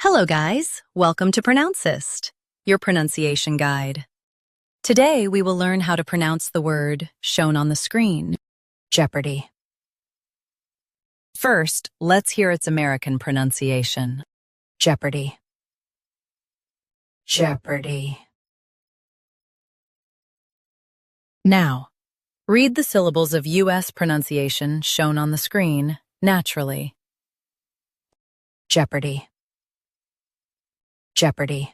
Hello guys, welcome to Pronouncist, your pronunciation guide. Today we will learn how to pronounce the word shown on the screen, Jeopardy. First, let's hear its American pronunciation. Jeopardy. Jeopardy. Now, read the syllables of U.S. pronunciation shown on the screen naturally. Jeopardy. Jeopardy.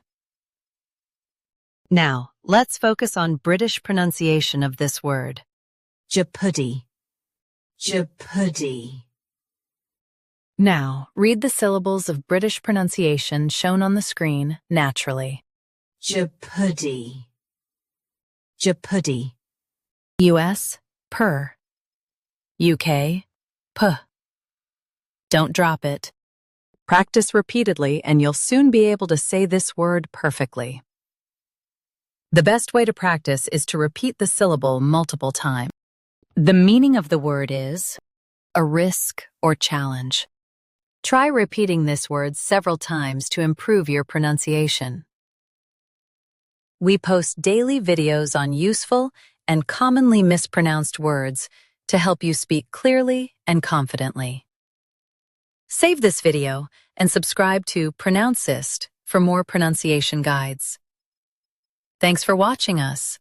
Now, let's focus on British pronunciation of this word. Jeopardy. Jeopardy. Now, read the syllables of British pronunciation shown on the screen naturally. Jeopardy. Jeopardy. U.S. per. UK. P. Don't drop it. Practice repeatedly and you'll soon be able to say this word perfectly. The best way to practice is to repeat the syllable multiple times. The meaning of the word is a risk or challenge. Try repeating this word several times to improve your pronunciation. We post daily videos on useful and commonly mispronounced words to help you speak clearly and confidently. Save this video and subscribe to Pronouncist for more pronunciation guides. Thanks for watching us.